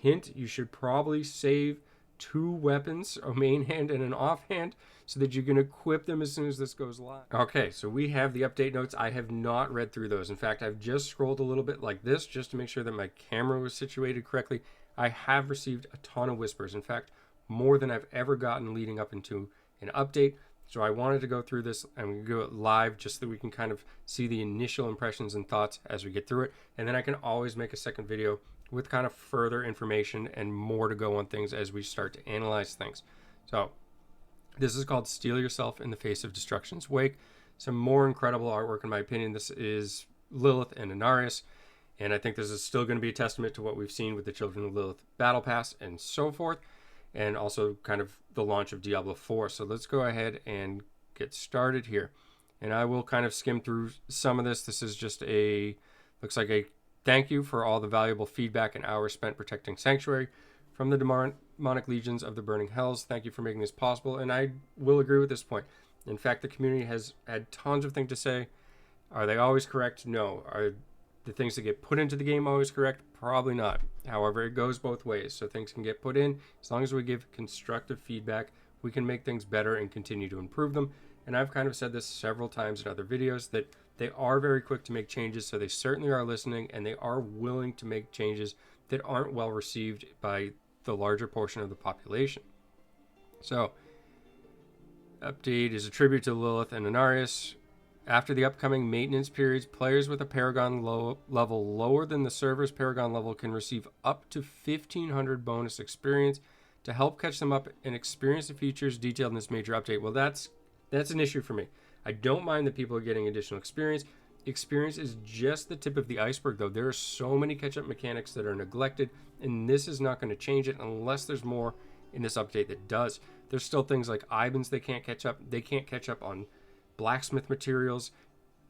Hint, you should probably save 2 weapons, a main hand and an offhand, so that you can equip them as soon as this goes live. Okay, so we have the update notes. I have not read through those. In fact, I've just scrolled a little bit like this just to make sure that my camera was situated correctly. I have received a ton of whispers. In fact, more than I've ever gotten leading up into an update. So I wanted to go through this and go it live just so that we can kind of see the initial impressions and thoughts as we get through it. And then I can always make a second video with kind of further information and more to go on things as we start to analyze things. So this is called Steel Yourself in the Face of Destruction's Wake. Some more incredible artwork in my opinion. This is Lilith and Inarius. And I think this is still going to be a testament to what we've seen with the Children of Lilith Battle Pass and so forth. And also kind of the launch of Diablo 4. So let's go ahead and get started here. And I will kind of skim through some of this. This is just looks like a thank you for all the valuable feedback and hours spent protecting Sanctuary from the demonic legions of the burning hells. Thank you for making this possible. And I will agree with this point. In fact, the community has had tons of things to say. Are they always correct? No. Are the things that get put into the game always correct? Probably not. However, it goes both ways. So things can get put in. As long as we give constructive feedback, we can make things better and continue to improve them. And I've kind of said this several times in other videos that they are very quick to make changes. So they certainly are listening and they are willing to make changes that aren't well received by the larger portion of the population. So update is a tribute to Lilith and Inarius. After the upcoming maintenance periods, players with a Paragon level lower than the server's Paragon level can receive up to 1,500 bonus experience to help catch them up and experience the features detailed in this major update. Well, that's an issue for me. I don't mind that people are getting additional experience. Experience is just the tip of the iceberg, though. There are so many catch-up mechanics that are neglected, and this is not going to change it unless there's more in this update that does. There's still things like Ibans they can't catch up. They can't catch up on blacksmith materials.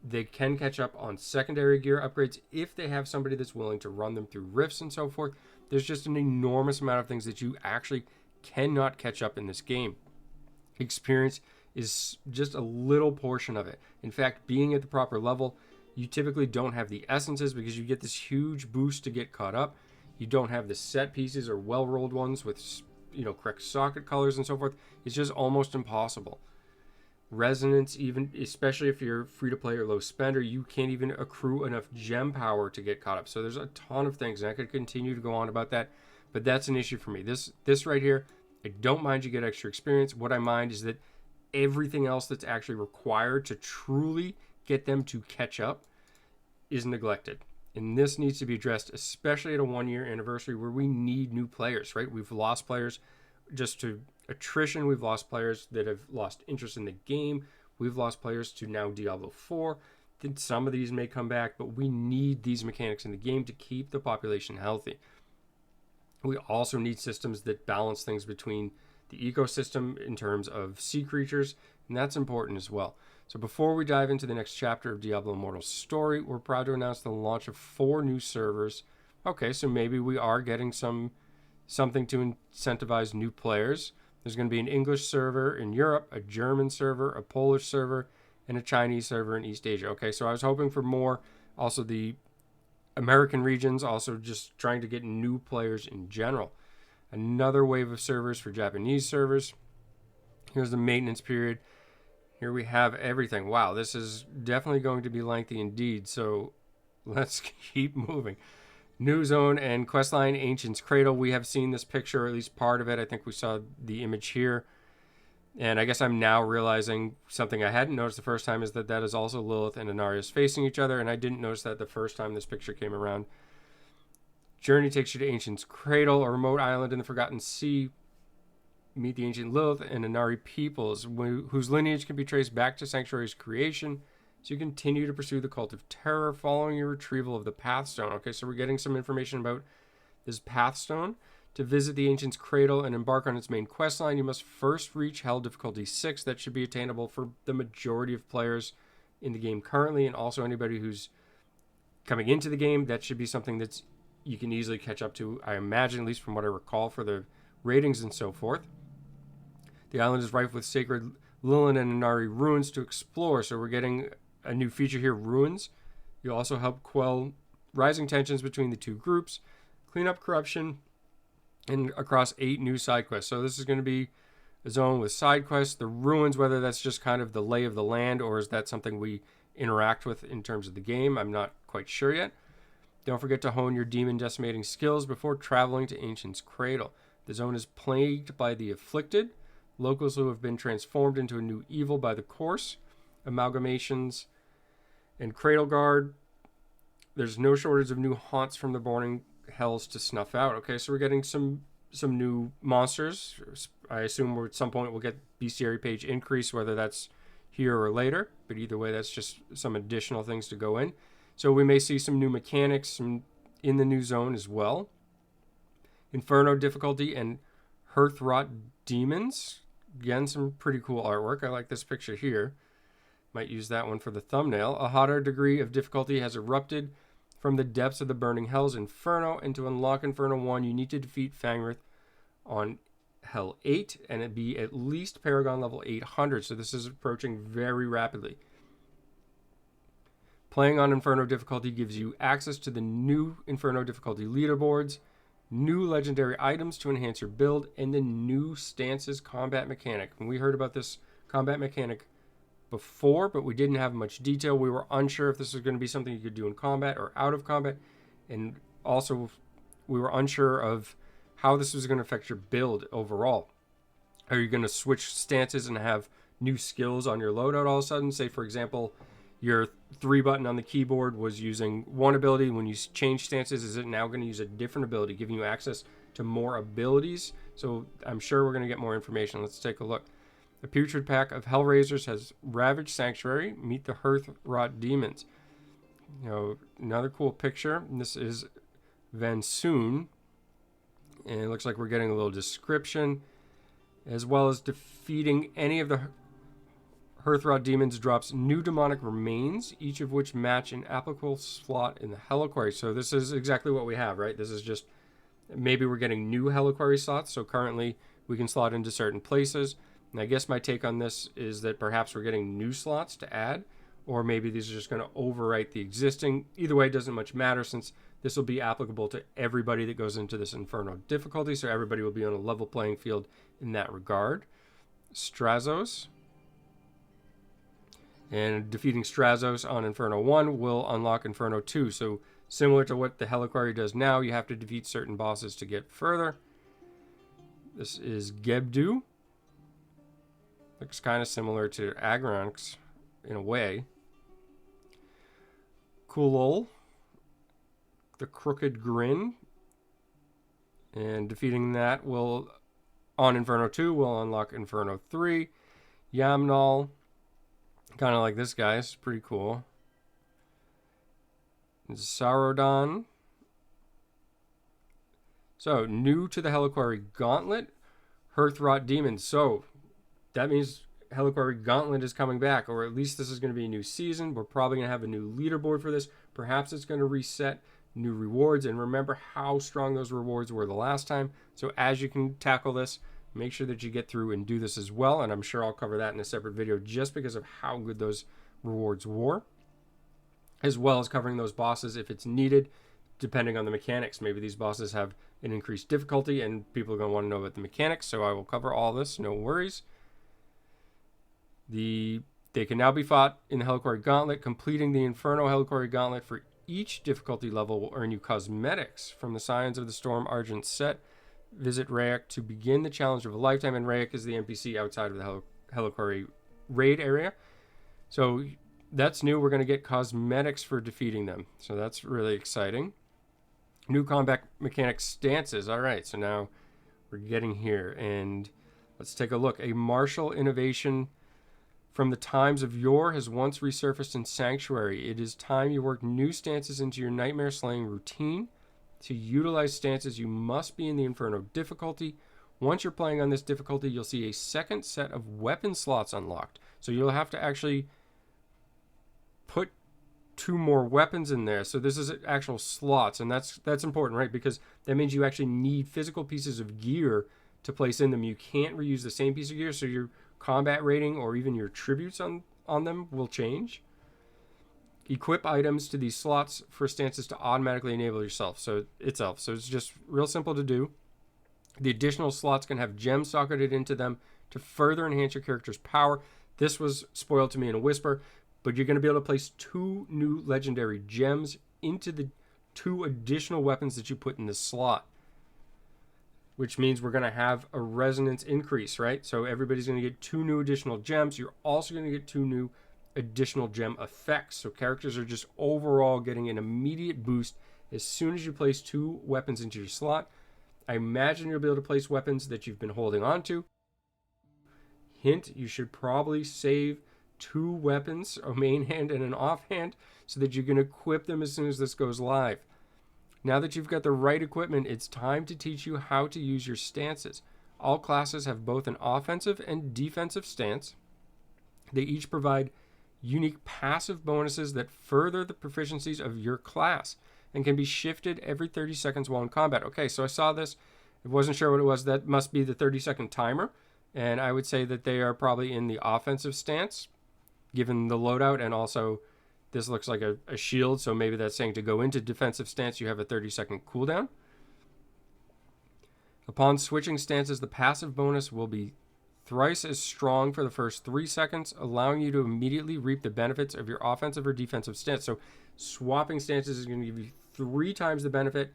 They can catch up on secondary gear upgrades if they have somebody that's willing to run them through rifts and so forth. There's just an enormous amount of things that you actually cannot catch up in this game. Experience is just a little portion of it. In fact, being at the proper level, you typically don't have the essences because you get this huge boost to get caught up. You don't have the set pieces or well-rolled ones with, correct socket colors and so forth. It's just almost impossible. Resonance, even especially if you're free to play or low spender, you can't even accrue enough gem power to get caught up. So there's a ton of things, and I could continue to go on about that, but that's an issue for me. This right here, I don't mind you get extra experience. What I mind is that everything else that's actually required to truly get them to catch up is neglected. And this needs to be addressed, especially at a 1-year anniversary where we need new players, right? We've lost players just to attrition. We've lost players that have lost interest in the game. We've lost players to now Diablo 4. Then some of these may come back, but we need these mechanics in the game to keep the population healthy. We also need systems that balance things between the ecosystem in terms of sea creatures, and that's important as well. So before we dive into the next chapter of Diablo Immortal's story, we're proud to announce the launch of 4 new servers. Okay, so maybe we are getting something to incentivize new players. There's going to be an English server in Europe, a German server, a Polish server, and a Chinese server in East Asia. Okay, so I was hoping for more. Also the American regions, also just trying to get new players in general. Another wave of servers for Japanese servers. Here's the maintenance period. Here we have everything. Wow, this is definitely going to be lengthy indeed. So let's keep moving. New Zone and Questline, Ancient's Cradle. We have seen this picture, or at least part of it. I think we saw the image here. And I guess I'm now realizing something I hadn't noticed the first time is that is also Lilith and Inarius facing each other. And I didn't notice that the first time this picture came around. Journey takes you to Ancient's Cradle, a remote island in the Forgotten Sea. Meet the ancient Lilith and Inari peoples, whose lineage can be traced back to Sanctuary's creation. So you continue to pursue the Cult of Terror following your retrieval of the Pathstone. Okay, so we're getting some information about this Pathstone. To visit the Ancient's Cradle and embark on its main questline, you must first reach Hell Difficulty 6. That should be attainable for the majority of players in the game currently, and also anybody who's coming into the game. That should be something that's you can easily catch up to, I imagine, at least from what I recall for the ratings and so forth. The island is rife with sacred Lilith and Inari ruins to explore, so we're getting a new feature here, ruins. You also help quell rising tensions between the two groups, clean up corruption, and across 8 new side quests. So this is going to be a zone with side quests. The ruins, whether that's just kind of the lay of the land or is that something we interact with in terms of the game, I'm not quite sure yet. Don't forget to hone your demon decimating skills before traveling to Ancient's Cradle. The zone is plagued by the afflicted, locals who have been transformed into a new evil by the course, amalgamations, and Cradle Guard. There's no shortage of new haunts from the burning hells to snuff out. Okay, so we're getting some new monsters. I assume at some point we'll get bestiary page increase, whether that's here or later. But either way, that's just some additional things to go in. So we may see some new mechanics in the new zone as well. Inferno difficulty and Hearthrot demons. Again, some pretty cool artwork. I like this picture here. Might use that one for the thumbnail. A hotter degree of difficulty has erupted from the depths of the burning hells Inferno, and to unlock Inferno 1, you need to defeat Fangrith on Hell 8, and it be at least Paragon level 800, so this is approaching very rapidly. Playing on Inferno difficulty gives you access to the new Inferno difficulty leaderboards, new legendary items to enhance your build, and the new stances combat mechanic. And we heard about this combat mechanic before, but we didn't have much detail. We were unsure if this was going to be something you could do in combat or out of combat, and also we were unsure of how this was going to affect your build overall. Are you going to switch stances and have new skills on your loadout all of a sudden? Say, for example, your 3 button on the keyboard was using one ability. When you change stances, is it now going to use a different ability, giving you access to more abilities? So I'm sure we're going to get more information. Let's take a look. A putrid pack of Hellraisers has ravaged Sanctuary. Meet the Hearthrot demons. You know, another cool picture. This is Van Sown. And it looks like we're getting a little description. As well as defeating any of the Hearthrot demons drops new demonic remains, each of which match an applicable slot in the Helliquary. So this is exactly what we have, right? This is just, maybe we're getting new Helliquary slots. So currently we can slot into certain places. And I guess my take on this is that perhaps we're getting new slots to add, or maybe these are just going to overwrite the existing. Either way, it doesn't much matter, since this will be applicable to everybody that goes into this Inferno difficulty. So everybody will be on a level playing field in that regard. Strazos. And defeating Strazos on Inferno 1 will unlock Inferno 2. So similar to what the Helliquary does now, you have to defeat certain bosses to get further. This is Gebdu. Looks kind of similar to Agronx in a way. Kulol. The Crooked Grin. And defeating that will, on Inferno 2, will unlock Inferno 3. Yamnal. Kind of like this guy. It's pretty cool. Saurodon. So, new to the Helliquary Gauntlet. Hearthrot Demons. So, that means Helliquary Gauntlet is coming back, or at least this is going to be a new season. We're probably going to have a new leaderboard for this. Perhaps it's going to reset new rewards, and remember how strong those rewards were the last time. So as you can tackle this, make sure that you get through and do this as well, and I'm sure I'll cover that in a separate video just because of how good those rewards were, as well as covering those bosses if it's needed, depending on the mechanics. Maybe these bosses have an increased difficulty and people are going to want to know about the mechanics, so I will cover all this, no worries. They can now be fought in the Helliquary Gauntlet. Completing the Inferno Helliquary Gauntlet for each difficulty level will earn you cosmetics from the Scions of the Storm Argent set. Visit Rayek to begin the challenge of a lifetime, and Rayek is the NPC outside of the Helliquary raid area. So that's new. We're going to get cosmetics for defeating them. So that's really exciting. New combat mechanic stances. All right, so now we're getting here, and let's take a look. A martial innovation from the times of yore has once resurfaced in Sanctuary. It is time you work new stances into your nightmare slaying routine. To utilize stances, you must be in the Inferno difficulty. Once you're playing on this difficulty, you'll see a second set of weapon slots unlocked. So you'll have to actually put 2 more weapons in there. So this is actual slots, and that's important, right? Because that means you actually need physical pieces of gear to place in them. You can't reuse the same piece of gear, so your combat rating or even your tributes on them will change. Equip items to these slots for stances to automatically enable yourself. So it's just real simple to do. The additional slots can have gems socketed into them to further enhance your character's power. This was spoiled to me in a whisper, but you're going to be able to place 2 new legendary gems into the 2 additional weapons that you put in this slot, which means we're going to have a resonance increase, right? So everybody's going to get 2 new additional gems. You're also going to get 2 new additional gem effects. So characters are just overall getting an immediate boost as soon as you place 2 weapons into your slot. I imagine you'll be able to place weapons that you've been holding on to. Hint, you should probably save 2 weapons, a main hand and an offhand, so that you can equip them as soon as this goes live. Now that you've got the right equipment, it's time to teach you how to use your stances. All classes have both an offensive and defensive stance. They each provide unique passive bonuses that further the proficiencies of your class and can be shifted every 30 seconds while in combat. Okay, so I saw this. I wasn't sure what it was. That must be the 30-second timer. And I would say that they are probably in the offensive stance, given the loadout, and also this looks like a shield, so maybe that's saying to go into defensive stance, you have a 30-second cooldown. Upon switching stances, the passive bonus will be thrice as strong for the first 3 seconds, allowing you to immediately reap the benefits of your offensive or defensive stance. So swapping stances is going to give you 3 times the benefit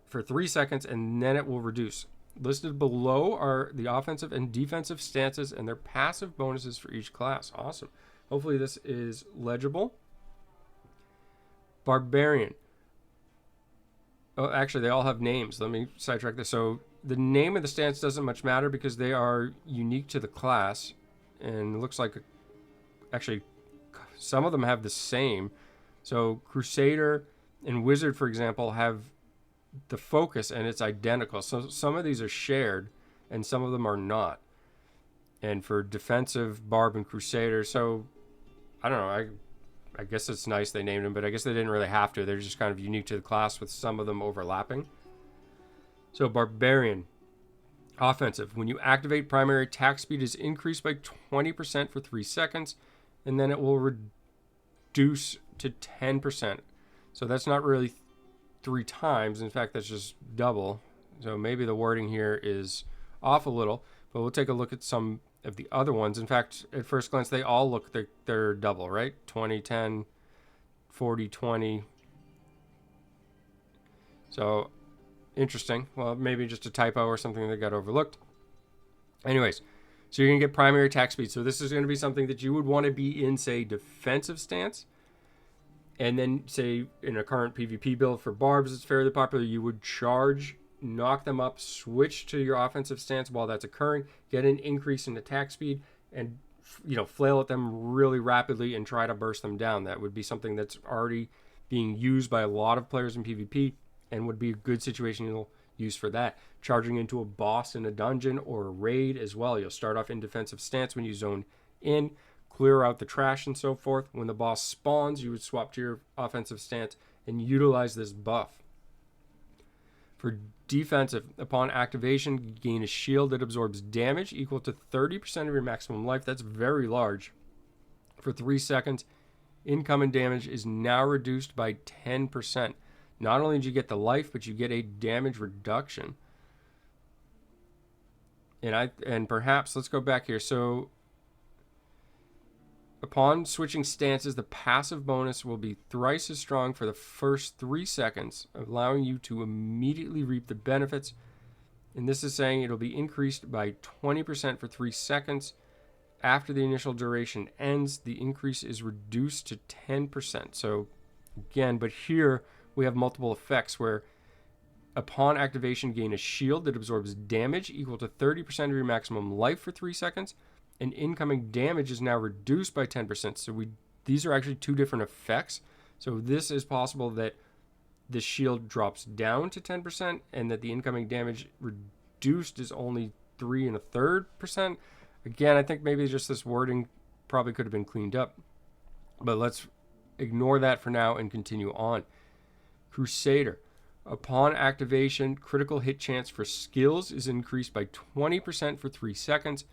for 3 seconds, and then it will reduce. Listed below are the offensive and defensive stances and their passive bonuses for each class. Awesome. Hopefully this is legible. Barbarian. Oh, actually, they all have names. Let me sidetrack this. So the name of the stance doesn't much matter because they are unique to the class. And it looks like, actually, some of them have the same. So Crusader and Wizard, for example, have the focus and it's identical. So some of these are shared and some of them are not. And for defensive, Barb and Crusader, so I don't know, I guess it's nice they named them, but I guess they didn't really have to. They're just kind of unique to the class with some of them overlapping. So Barbarian, offensive. When you activate, primary attack speed is increased by 20% for 3 seconds, and then it will reduce to 10%. So that's not really 3 times. In fact, that's just double. So maybe the wording here is off a little, but we'll take a look at some of the other ones. In fact, at first glance, they all look like they're double, right? 20, 10, 40, 20. So interesting. Well, maybe just a typo or something that got overlooked. Anyways, so you're going to get primary attack speed. So this is going to be something that you would want to be in, say, defensive stance. And then, say, in a current PvP build for Barbs, it's fairly popular, you would charge, knock them up, switch to your offensive stance while that's occurring, get an increase in attack speed, and flail at them really rapidly and try to burst them down. That would be something that's already being used by a lot of players in PvP and would be a good situational use for that. Charging into a boss in a dungeon or a raid as well. You'll start off in defensive stance when you zone in, clear out the trash and so forth. When the boss spawns, you would swap to your offensive stance and utilize this buff. For defensive, upon activation, gain a shield that absorbs damage equal to 30% of your maximum life. That's very large. For 3 seconds, incoming damage is now reduced by 10%. Not only do you get the life, but you get a damage reduction. And perhaps, let's go back here. So upon switching stances, the passive bonus will be thrice as strong for the first 3 seconds, allowing you to immediately reap the benefits. And this is saying it'll be increased by 20% for 3 seconds. After the initial duration ends, the increase is reduced to 10%. So again, but here we have multiple effects where upon activation, gain a shield that absorbs damage equal to 30% of your maximum life for 3 seconds. And incoming damage is now reduced by 10%. So these are actually 2 different effects. So this is possible that the shield drops down to 10% and that the incoming damage reduced is only 3 1/3%. Again, I think maybe just this wording probably could have been cleaned up. But let's ignore that for now and continue on. Crusader. Upon activation, critical hit chance for skills is increased by 20% for 3 seconds.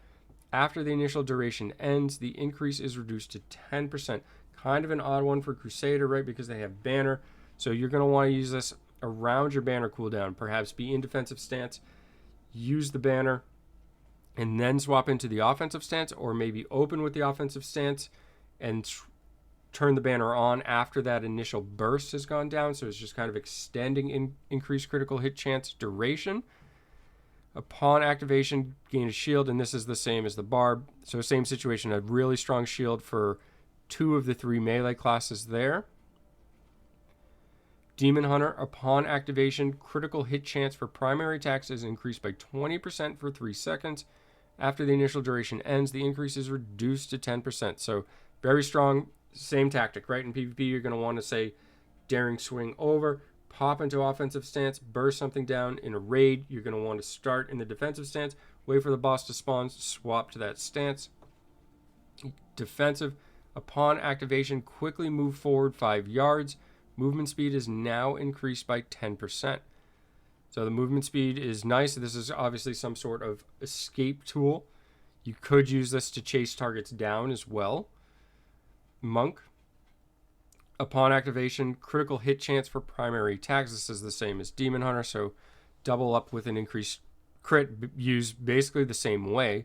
After the initial duration ends, the increase is reduced to 10%. Kind of an odd one for Crusader, right? Because they have banner. So you're going to want to use this around your banner cooldown. Perhaps be in defensive stance use the banner, and then swap into the offensive stance, or maybe open with the offensive stance and turn the banner on after that initial burst has gone down. So it's just kind of extending increased critical hit chance duration. Upon activation, gain a shield, and this is the same as the barb. So same situation, a really strong shield for 2 of the 3 melee classes there. Demon Hunter, upon activation, critical hit chance for primary attacks is increased by 20% for 3 seconds. After the initial duration ends, the increase is reduced to 10%. So very strong, same tactic, right? In PvP, you're going to want to say daring swing over, pop into offensive stance, burst something down. In a raid, you're going to want to start in the defensive stance, wait for the boss to spawn, swap to that stance. Defensive, upon activation, quickly move forward 5 yards. Movement speed is now increased by 10%. So the movement speed is nice. This is obviously some sort of escape tool. You could use this to chase targets down as well. Monk, upon activation, critical hit chance for primary attacks. This is the same as Demon Hunter, so double up with an increased crit, used basically the same way.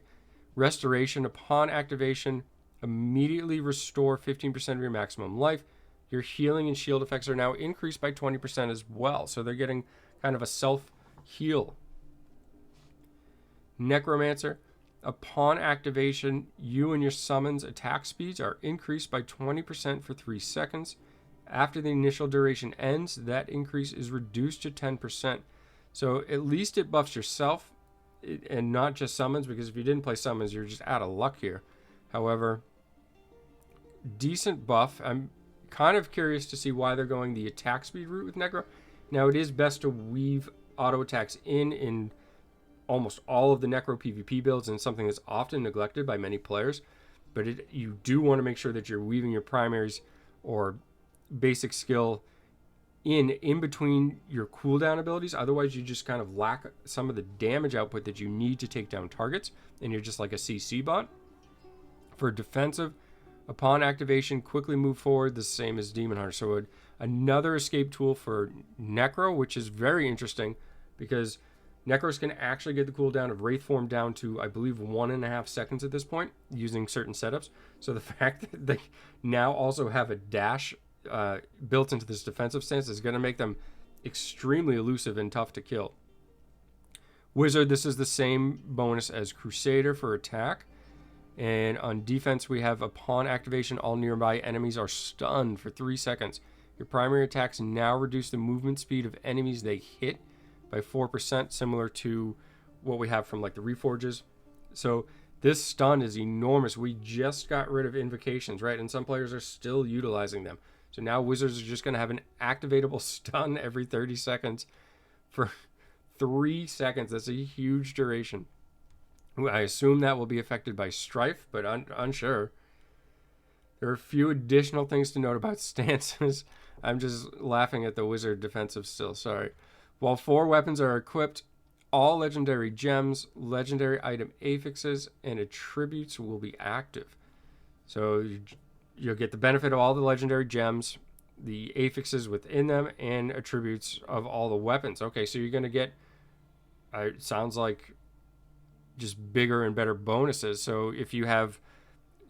Restoration, upon activation, immediately restore 15% of your maximum life. Your healing and shield effects are now increased by 20% as well, so they're getting kind of a self-heal. Necromancer, upon activation, you and your summons attack speeds are increased by 20% for 3 seconds. After the initial duration ends, that increase is reduced to 10%. So at least it buffs yourself and not just summons, because if you didn't play summons, you're just out of luck here. However, decent buff. I'm kind of curious to see why they're going the attack speed route with Necro. Now, it is best to weave auto attacks in almost all of the Necro PvP builds, and something that's often neglected by many players. But you do want to make sure that you're weaving your primaries or basic skill in between your cooldown abilities. Otherwise, you just kind of lack some of the damage output that you need to take down targets, and you're just like a CC bot. For defensive, upon activation, quickly move forward, the same as Demon Hunter. So another escape tool for Necro, which is very interesting because Necros can actually get the cooldown of Wraith Form down to, I believe, 1.5 seconds at this point, using certain setups. So the fact that they now also have a dash built into this defensive stance is going to make them extremely elusive and tough to kill. Wizard, this is the same bonus as Crusader for attack. And on defense, we have upon activation, all nearby enemies are stunned for 3 seconds. Your primary attacks now reduce the movement speed of enemies they hit by 4%, similar to what we have from like the Reforges. So this stun is enormous. We just got rid of invocations, right? And some players are still utilizing them. So now wizards are just going to have an activatable stun every 30 seconds for 3 seconds. That's a huge duration. I assume that will be affected by Strife, but unsure. There are a few additional things to note about stances. I'm just laughing at the wizard defensive still, sorry. While 4 weapons are equipped, all legendary gems, legendary item affixes, and attributes will be active. So you'll get the benefit of all the legendary gems, the affixes within them, and attributes of all the weapons. Okay, so you're going to get, it sounds like, just bigger and better bonuses. So if you have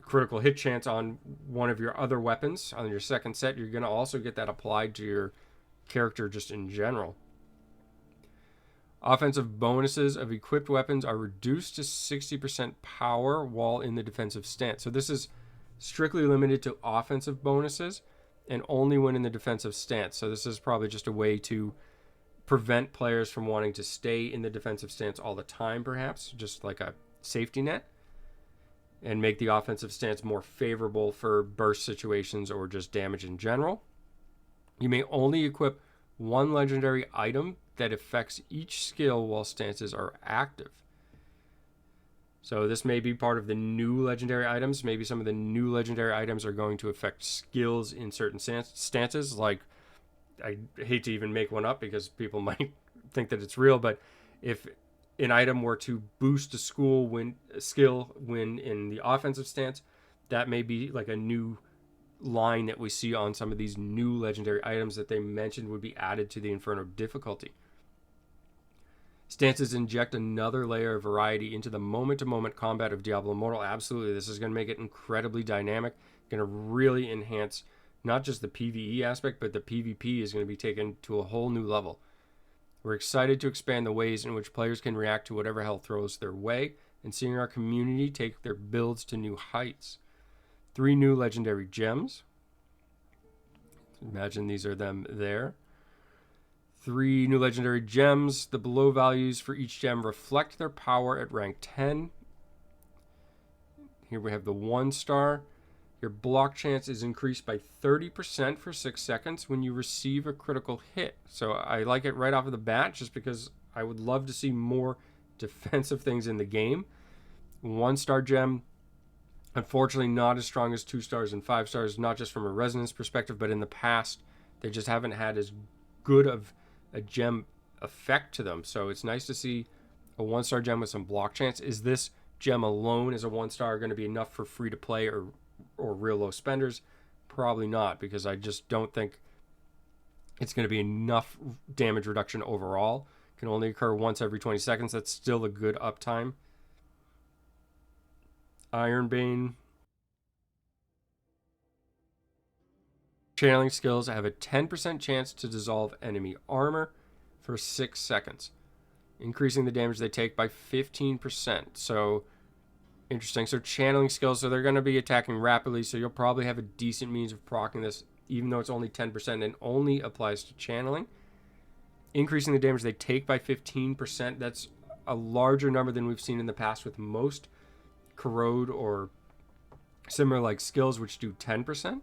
critical hit chance on one of your other weapons on your second set, you're going to also get that applied to your character just in general. Offensive bonuses of equipped weapons are reduced to 60% power while in the defensive stance. So this is strictly limited to offensive bonuses and only when in the defensive stance. So this is probably just a way to prevent players from wanting to stay in the defensive stance all the time, perhaps, just like a safety net, and make the offensive stance more favorable for burst situations or just damage in general. You may only equip 1 legendary item that affects each skill while stances are active. So this may be part of the new legendary items. Maybe some of the new legendary items are going to affect skills in certain stances. Like, I hate to even make one up because people might think that it's real, but if an item were to boost a skill when in the offensive stance, that may be like a new line that we see on some of these new legendary items that they mentioned would be added to the Inferno difficulty. Stances inject another layer of variety into the moment-to-moment combat of Diablo Immortal. Absolutely, this is going to make it incredibly dynamic, going to really enhance not just the PvE aspect, but the PvP is going to be taken to a whole new level. We're excited to expand the ways in which players can react to whatever hell throws their way, and seeing our community take their builds to new heights. 3 new legendary gems. Imagine these are them there. 3 new legendary gems. The below values for each gem reflect their power at rank 10. Here we have the 1 star. Your block chance is increased by 30% for 6 seconds when you receive a critical hit. So I like it right off of the bat just because I would love to see more defensive things in the game. 1 star gem, unfortunately not as strong as 2 stars and 5 stars, not just from a resonance perspective, but in the past they just haven't had as good of a gem effect to them. So it's nice to see a 1 star gem with some block chance. Is this gem alone as a 1 star going to be enough for free to play or real low spenders? Probably not, because I just don't think it's going to be enough damage reduction overall. It can only occur once every 20 seconds. That's still a good uptime. Ironbane. Channeling skills have a 10% chance to dissolve enemy armor for 6 seconds, increasing the damage they take by 15%. So interesting. So channeling skills, so they're going to be attacking rapidly, so you'll probably have a decent means of proccing this, even though it's only 10% and only applies to channeling. Increasing the damage they take by 15%. That's a larger number than we've seen in the past with most corrode or similar like skills, which do 10%.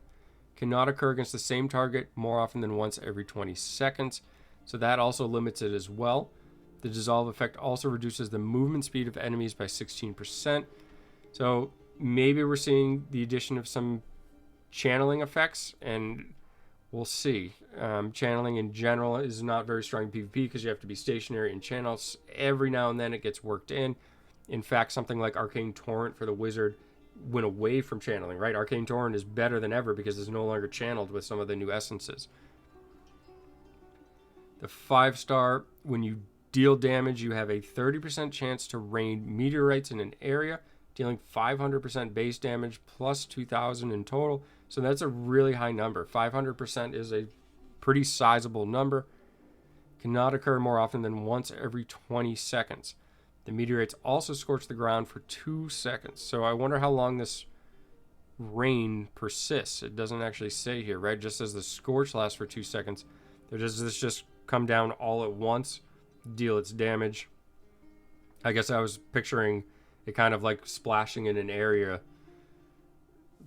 Cannot occur against the same target more often than once every 20 seconds. So that also limits it as well. The dissolve effect also reduces the movement speed of enemies by 16%. So maybe we're seeing the addition of some channeling effects, and we'll see. Channeling in general is not very strong in PvP because you have to be stationary in channels. Every now and then it gets worked in. In fact, something like Arcane Torrent for the wizard went away from channeling, right? Arcane Torrent is better than ever because it's no longer channeled with some of the new essences. The 5 star, when you deal damage, you have a 30% chance to rain meteorites in an area, dealing 500% base damage plus 2,000 in total. So that's a really high number. 500% is a pretty sizable number. Cannot occur more often than once every 20 seconds. The meteorites also scorch the ground for 2 seconds. So I wonder how long this rain persists. It doesn't actually say here, right? It just says the scorch lasts for 2 seconds. Or does this just come down all at once, deal its damage? I guess I was picturing it kind of like splashing in an area,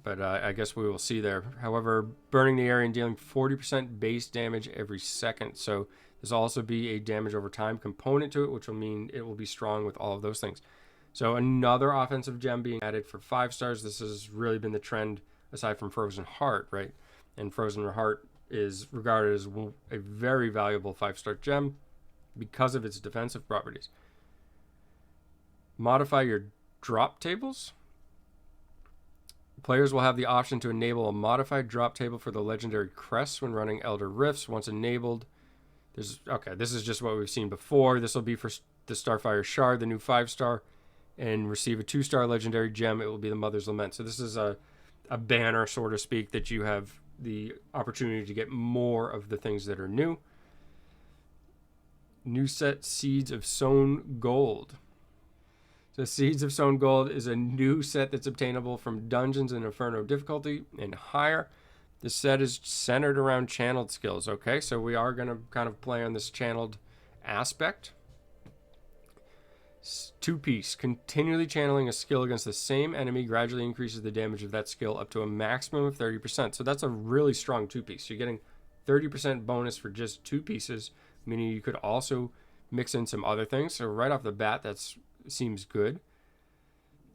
but I guess we will see there. However, burning the area and dealing 40% base damage every second. So there's also be a damage over time component to it, which will mean it will be strong with all of those things. So another offensive gem being added for 5 stars. This has really been the trend aside from Frozen Heart, right? And Frozen Heart is regarded as a very valuable 5-star gem because of its defensive properties. Modify your drop tables. Players will have the option to enable a modified drop table for the legendary crests when running Elder Rifts. Once enabled, this is just what we've seen before. This will be for the Starfire Shard, the new 5-star, and receive a 2-star legendary gem. It will be the Mother's Lament. So this is a banner, so to speak, that you have the opportunity to get more of the things that are new. New set, Seeds of Sown Gold. So Seeds of Sown Gold is a new set that's obtainable from dungeons in Inferno difficulty and higher. The set is centered around channeled skills. Okay, so we are going to kind of play on this channeled aspect. 2-piece. Continually channeling a skill against the same enemy gradually increases the damage of that skill up to a maximum of 30%. So that's a really strong 2-piece. You're getting 30% bonus for just 2 pieces, meaning you could also mix in some other things. So right off the bat, that seems good.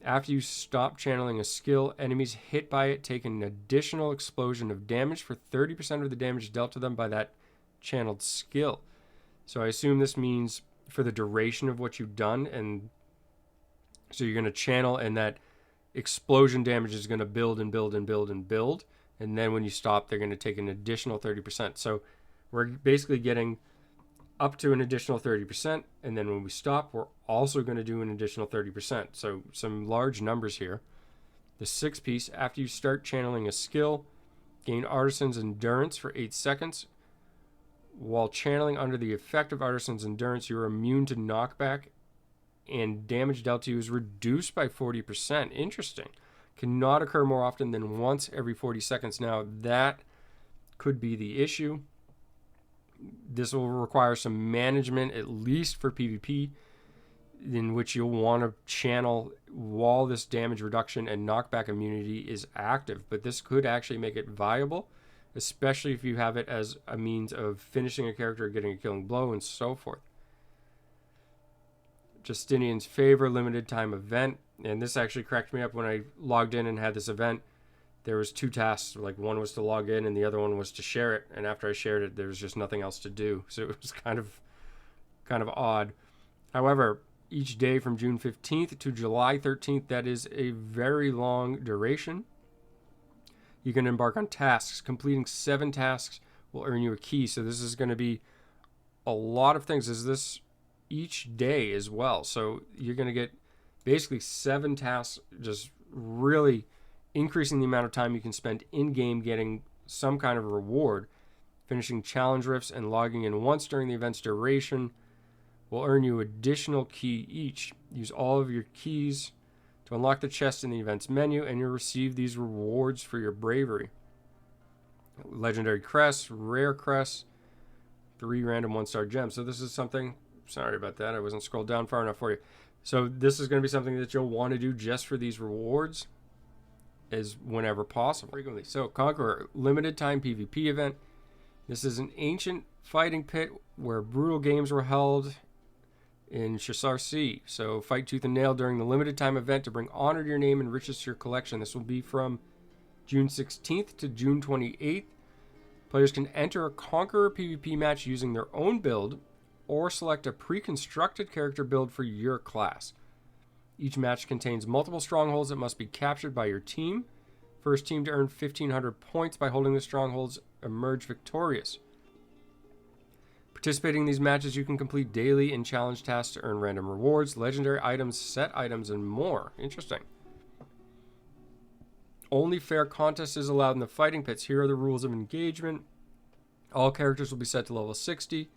After you stop channeling a skill, enemies hit by it take an additional explosion of damage for 30% of the damage dealt to them by that channeled skill. So I assume this means for the duration of what you've done, and so you're going to channel, and that explosion damage is going to build and build and build and build, and then when you stop, they're going to take an additional 30%. So we're basically getting up to an additional 30%. And then when we stop, we're also going to do an additional 30%. So some large numbers here. The 6-piece, after you start channeling a skill, gain Artisan's Endurance for 8 seconds. While channeling under the effect of Artisan's Endurance, you're immune to knockback, and damage dealt to you is reduced by 40%. Interesting. Cannot occur more often than once every 40 seconds. Now, that could be the issue. This will require some management, at least for PvP, in which you'll want to channel while this damage reduction and knockback immunity is active. But this could actually make it viable, especially if you have it as a means of finishing a character, getting a killing blow, and so forth. Justinian's Favor limited time event, and this actually cracked me up when I logged in and had this event. There was 2 tasks, like one was to log in and the other one was to share it, and after I shared it there was just nothing else to do, so it was kind of odd. However, each day from June 15th to July 13th, that is a very long duration. You can embark on tasks. Completing 7 tasks will earn you a key. So this is going to be a lot of things. Is this each day as well? So you're going to get basically 7 tasks, just really increasing the amount of time you can spend in-game getting some kind of reward. Finishing challenge rifts and logging in once during the event's duration will earn you additional key each. Use all of your keys to unlock the chest in the event's menu, and you'll receive these rewards for your bravery. Legendary crests, rare crests, 3 random 1-star gems. So this is something, sorry about that, I wasn't scrolled down far enough for you. So this is going to be something that you'll want to do just for these rewards, as whenever possible. Frequently. So Conqueror, limited time PvP event. This is an ancient fighting pit where brutal games were held in Shasar Sea. So fight tooth and nail during the limited time event to bring honor to your name and riches to your collection. This will be from June 16th to June 28th. Players can enter a Conqueror PvP match using their own build or select a pre-constructed character build for your class. Each match contains multiple strongholds that must be captured by your team. First team to earn 1,500 points by holding the strongholds emerge victorious. Participating in these matches, you can complete daily and challenge tasks to earn random rewards, legendary items, set items, and more. Interesting. Only fair contests is allowed in the fighting pits. Here are the rules of engagement. All characters will be set to level 60.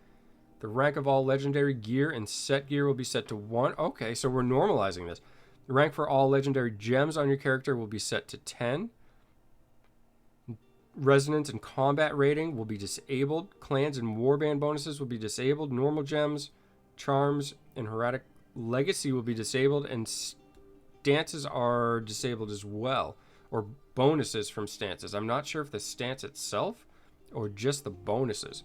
The rank of all legendary gear and set gear will be set to 1. Okay, so we're normalizing this. The rank for all legendary gems on your character will be set to 10. Resonance and combat rating will be disabled. Clans and warband bonuses will be disabled. Normal gems, charms, and heretic legacy will be disabled. And stances are disabled as well. Or bonuses from stances. I'm not sure if the stance itself or just the bonuses.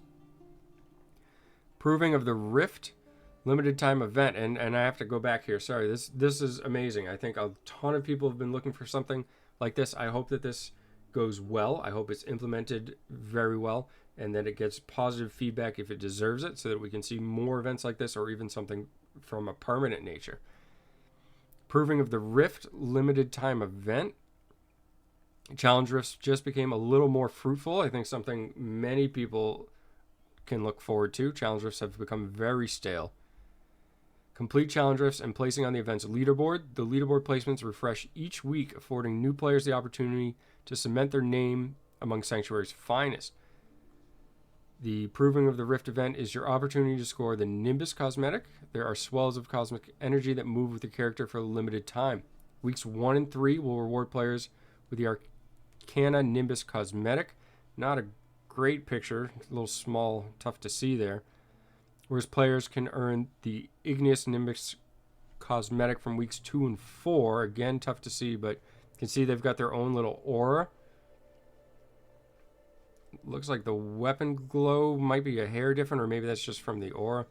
Proving of the Rift limited time event. And I have to go back here. Sorry, this is amazing. I think a ton of people have been looking for something like this. I hope that this goes well. I hope it's implemented very well and that it gets positive feedback if it deserves it, so that we can see more events like this or even something from a permanent nature. Proving of the Rift limited time event. Challenge rifts just became a little more fruitful. I think something many people can look forward to. Challenge rifts have become very stale. Complete challenge rifts and placing on the event's leaderboard. The leaderboard placements refresh each week, affording new players the opportunity to cement their name among Sanctuary's finest. The Proving of the Rift event is your opportunity to score the Nimbus cosmetic. There are swells of cosmic energy that move with the character for a limited time. Weeks 1 and 3 will reward players with the Arcana Nimbus cosmetic. Not a great picture, a little small, tough to see there. Whereas players can earn the Igneous Nimbus cosmetic from weeks 2 and 4. Again, tough to see, but you can see they've got their own little aura. Looks like the weapon glow might be a hair different, or maybe that's just from the aura.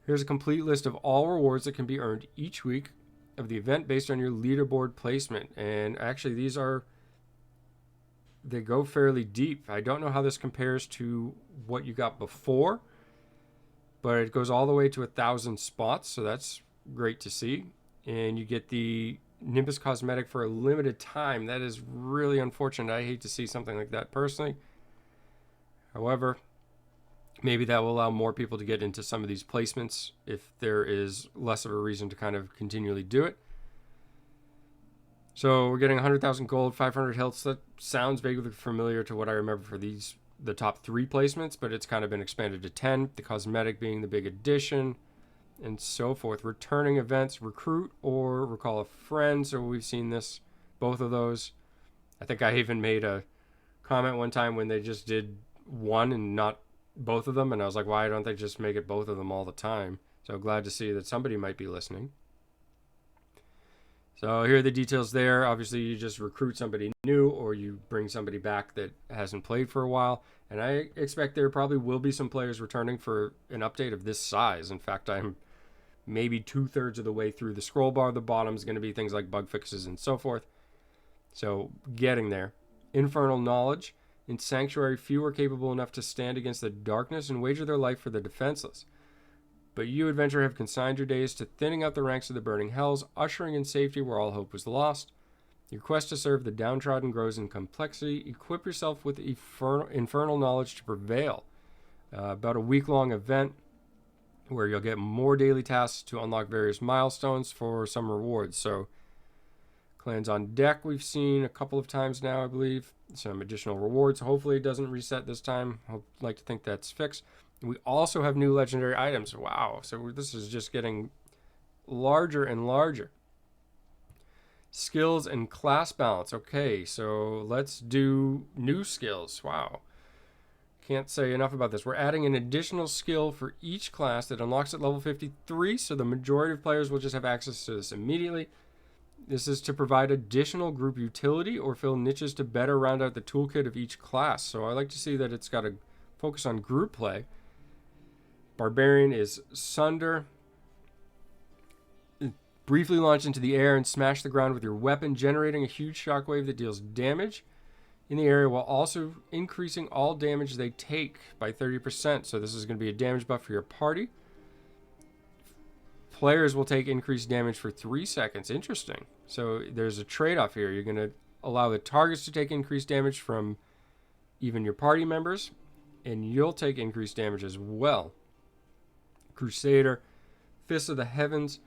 Here's a complete list of all rewards that can be earned each week of the event based on your leaderboard placement. And actually, they go fairly deep. I don't know how this compares to what you got before, but it goes all the way to 1,000 spots, so that's great to see. And you get the Nimbus cosmetic for a limited time. That is really unfortunate. I hate to see something like that personally. However, Maybe that will allow more people to get into some of these placements if there is less of a reason to kind of continually do it. So we're getting 100,000 gold, 500 health. That sounds vaguely familiar to what I remember for the top 3 placements, but it's kind of been expanded to 10. The cosmetic being the big addition, and so forth. Returning events, recruit or recall a friend. So we've seen this, both of those. I think I even made a comment one time when they just did one and not both of them, and I was like, why don't they just make it both of them all the time? So glad to see that somebody might be listening. So here are the details there. Obviously, you just recruit somebody new or you bring somebody back that hasn't played for a while. And I expect there probably will be some players returning for an update of this size. In fact, I'm maybe 2/3 of the way through the scroll bar. The bottom is going to be things like bug fixes and so forth. So getting there. Infernal knowledge. In Sanctuary, few are capable enough to stand against the darkness and wager their life for the defenseless. But you, adventurer, have consigned your days to thinning out the ranks of the burning hells, ushering in safety where all hope was lost. Your quest to serve the downtrodden grows in complexity. Equip yourself with infernal knowledge to prevail. About a week-long event where you'll get more daily tasks to unlock various milestones for some rewards. So clans on deck we've seen a couple of times now, I believe. Some additional rewards. Hopefully it doesn't reset this time. I'd like to think that's fixed. We also have new legendary items. Wow. So this is just getting larger and larger. Skills and class balance. Okay, so let's do new skills. Wow. Can't say enough about this. We're adding an additional skill for each class that unlocks at level 53, so the majority of players will just have access to this immediately. This is to provide additional group utility or fill niches to better round out the toolkit of each class. So I like to see that it's got a focus on group play. Barbarian is Sunder. Briefly launch into the air and smash the ground with your weapon, generating a huge shockwave that deals damage in the area while also increasing all damage they take by 30%. So this is going to be a damage buff for your party. Players will take increased damage for 3 seconds. Interesting. So there's a trade-off here. You're going to allow the targets to take increased damage from even your party members, and you'll take increased damage as well. Crusader, Fist of the Heavens.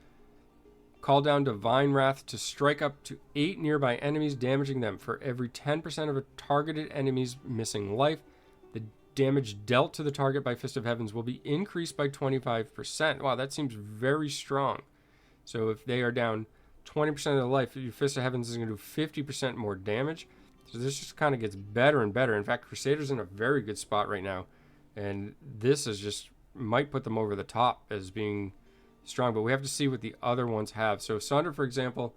Call down Divine Wrath to strike up to 8 nearby enemies, damaging them. For every 10% of a targeted enemy's missing life, the damage dealt to the target by Fist of Heavens will be increased by 25%. Wow, that seems very strong. So if they are down 20% of their life, your Fist of Heavens is going to do 50% more damage. So this just kind of gets better and better. In fact, Crusader's in a very good spot right now. And this is just might put them over the top as being strong, but we have to see what the other ones have. So Sunder, for example,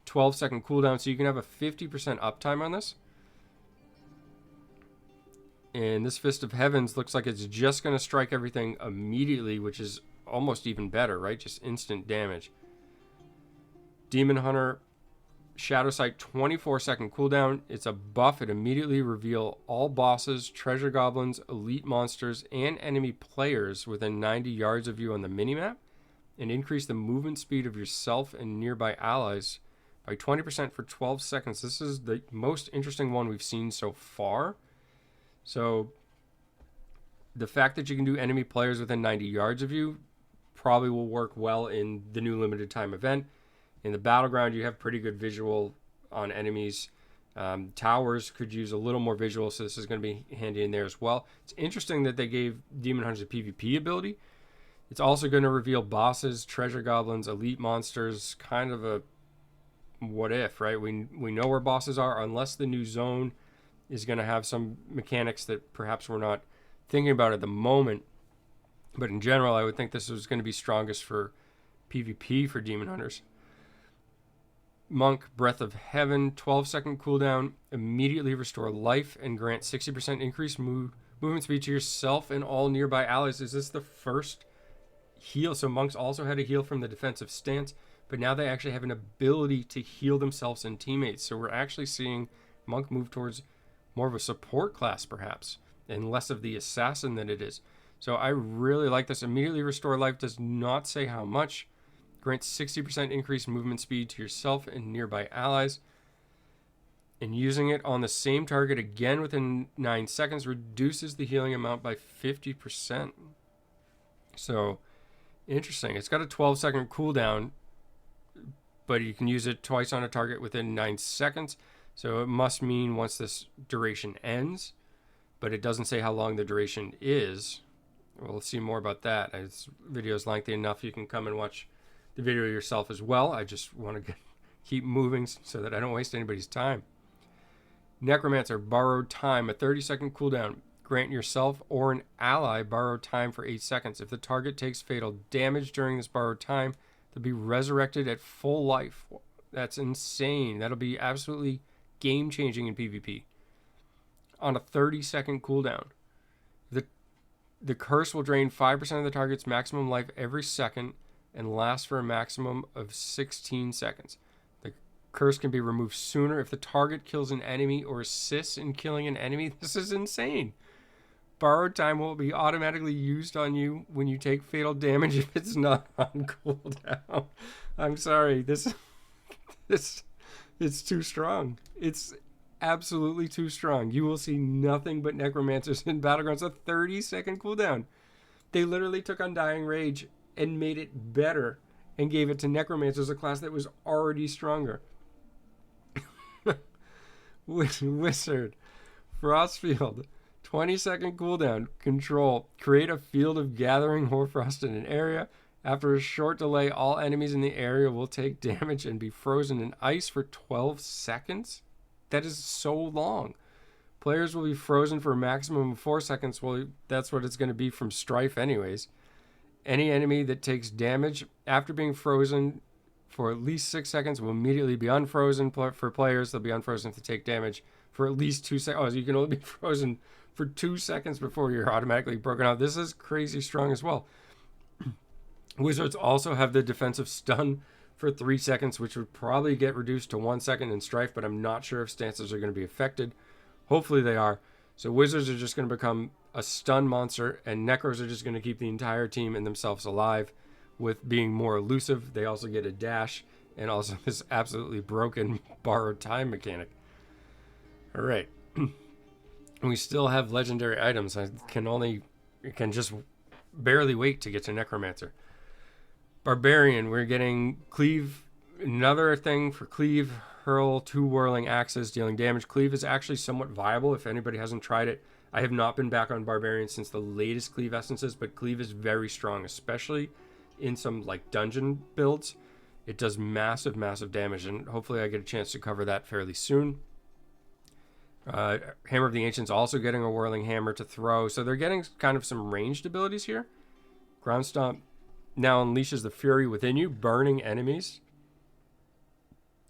12-second cooldown, so you can have a 50% uptime on this. And this Fist of Heavens looks like it's just going to strike everything immediately, which is almost even better, right? Just instant damage. Demon Hunter, Shadow Sight, 24-second cooldown. It's a buff. It immediately reveal all bosses, treasure goblins, elite monsters, and enemy players within 90 yards of you on the minimap, and increase the movement speed of yourself and nearby allies by 20% for 12 seconds. This is the most interesting one we've seen so far. So the fact that you can do enemy players within 90 yards of you probably will work well in the new limited time event. In the Battleground, you have pretty good visual on enemies. Towers could use a little more visual, so this is going to be handy in there as well. It's interesting that they gave Demon Hunters a PvP ability. It's also going to reveal bosses, treasure goblins, elite monsters, kind of a what if, right? We know where bosses are, unless the new zone is going to have some mechanics that perhaps we're not thinking about at the moment. But in general, I would think this is going to be strongest for PvP for Demon Hunters. Monk, Breath of Heaven, 12-second cooldown, immediately restore life and grant 60% increased movement speed to yourself and all nearby allies. Is this the first heal? So monks also had a heal from the defensive stance, but now they actually have an ability to heal themselves and teammates. So we're actually seeing monk move towards more of a support class perhaps, and less of the assassin than it is. So I really like this. Immediately restore life does not say how much. Grants 60% increased movement speed to yourself and nearby allies. and using it on the same target again within 9 seconds reduces the healing amount by 50%. So, interesting. It's got a 12-second cooldown, but you can use it twice on a target within 9 seconds. So it must mean once this duration ends, but it doesn't say how long the duration is. We'll see more about that. This video is lengthy enough. You can come and watch the video yourself as well. I just want to keep moving so that I don't waste anybody's time. Necromancer, borrowed time, a 30-second cooldown. Grant yourself or an ally borrowed time for 8 seconds. If the target takes fatal damage during this borrowed time, they'll be resurrected at full life. That's insane. That'll be absolutely game-changing in PvP. On a 30-second cooldown. The curse will drain 5% of the target's maximum life every second and last for a maximum of 16 seconds. The curse can be removed sooner if the target kills an enemy or assists in killing an enemy. This is insane. Borrowed time will be automatically used on you when you take fatal damage if it's not on cooldown. I'm sorry. It's too strong. It's absolutely too strong. You will see nothing but necromancers in Battlegrounds. A 30-second cooldown. They literally took Undying Rage and made it better and gave it to necromancers, a class that was already stronger. Wizard, Frostfield, 20-second cooldown. Control, create a field of gathering hoarfrost in an area. After a short delay, all enemies in the area will take damage and be frozen in ice for 12 seconds. That is so long. Players will be frozen for a maximum of 4 seconds. Well, that's what it's going to be from Strife anyways. Any enemy that takes damage after being frozen for at least 6 seconds will immediately be unfrozen. For players, they'll be unfrozen if they take damage for at least 2 seconds. Oh, so you can only be frozen for 2 seconds before you're automatically broken out. This is crazy strong as well. Wizards also have the defensive stun for 3 seconds, which would probably get reduced to 1 second in Strife, but I'm not sure if stances are going to be affected. Hopefully they are. So Wizards are just going to become a stun monster, and Necros are just going to keep the entire team and themselves alive with being more elusive. They also get a dash and also this absolutely broken borrowed time mechanic. All right. We still have legendary items. I can just barely wait to get to Necromancer. Barbarian, we're getting Cleave, another thing for Cleave, hurl 2 whirling axes, dealing damage. Cleave is actually somewhat viable if anybody hasn't tried it. I have not been back on Barbarian since the latest Cleave essences, but Cleave is very strong, especially in some like dungeon builds. It does massive, massive damage, and hopefully I get a chance to cover that fairly soon. Hammer of the Ancients also getting a whirling hammer to throw, so they're getting kind of some ranged abilities here. Ground Stomp now unleashes the fury within you, burning enemies.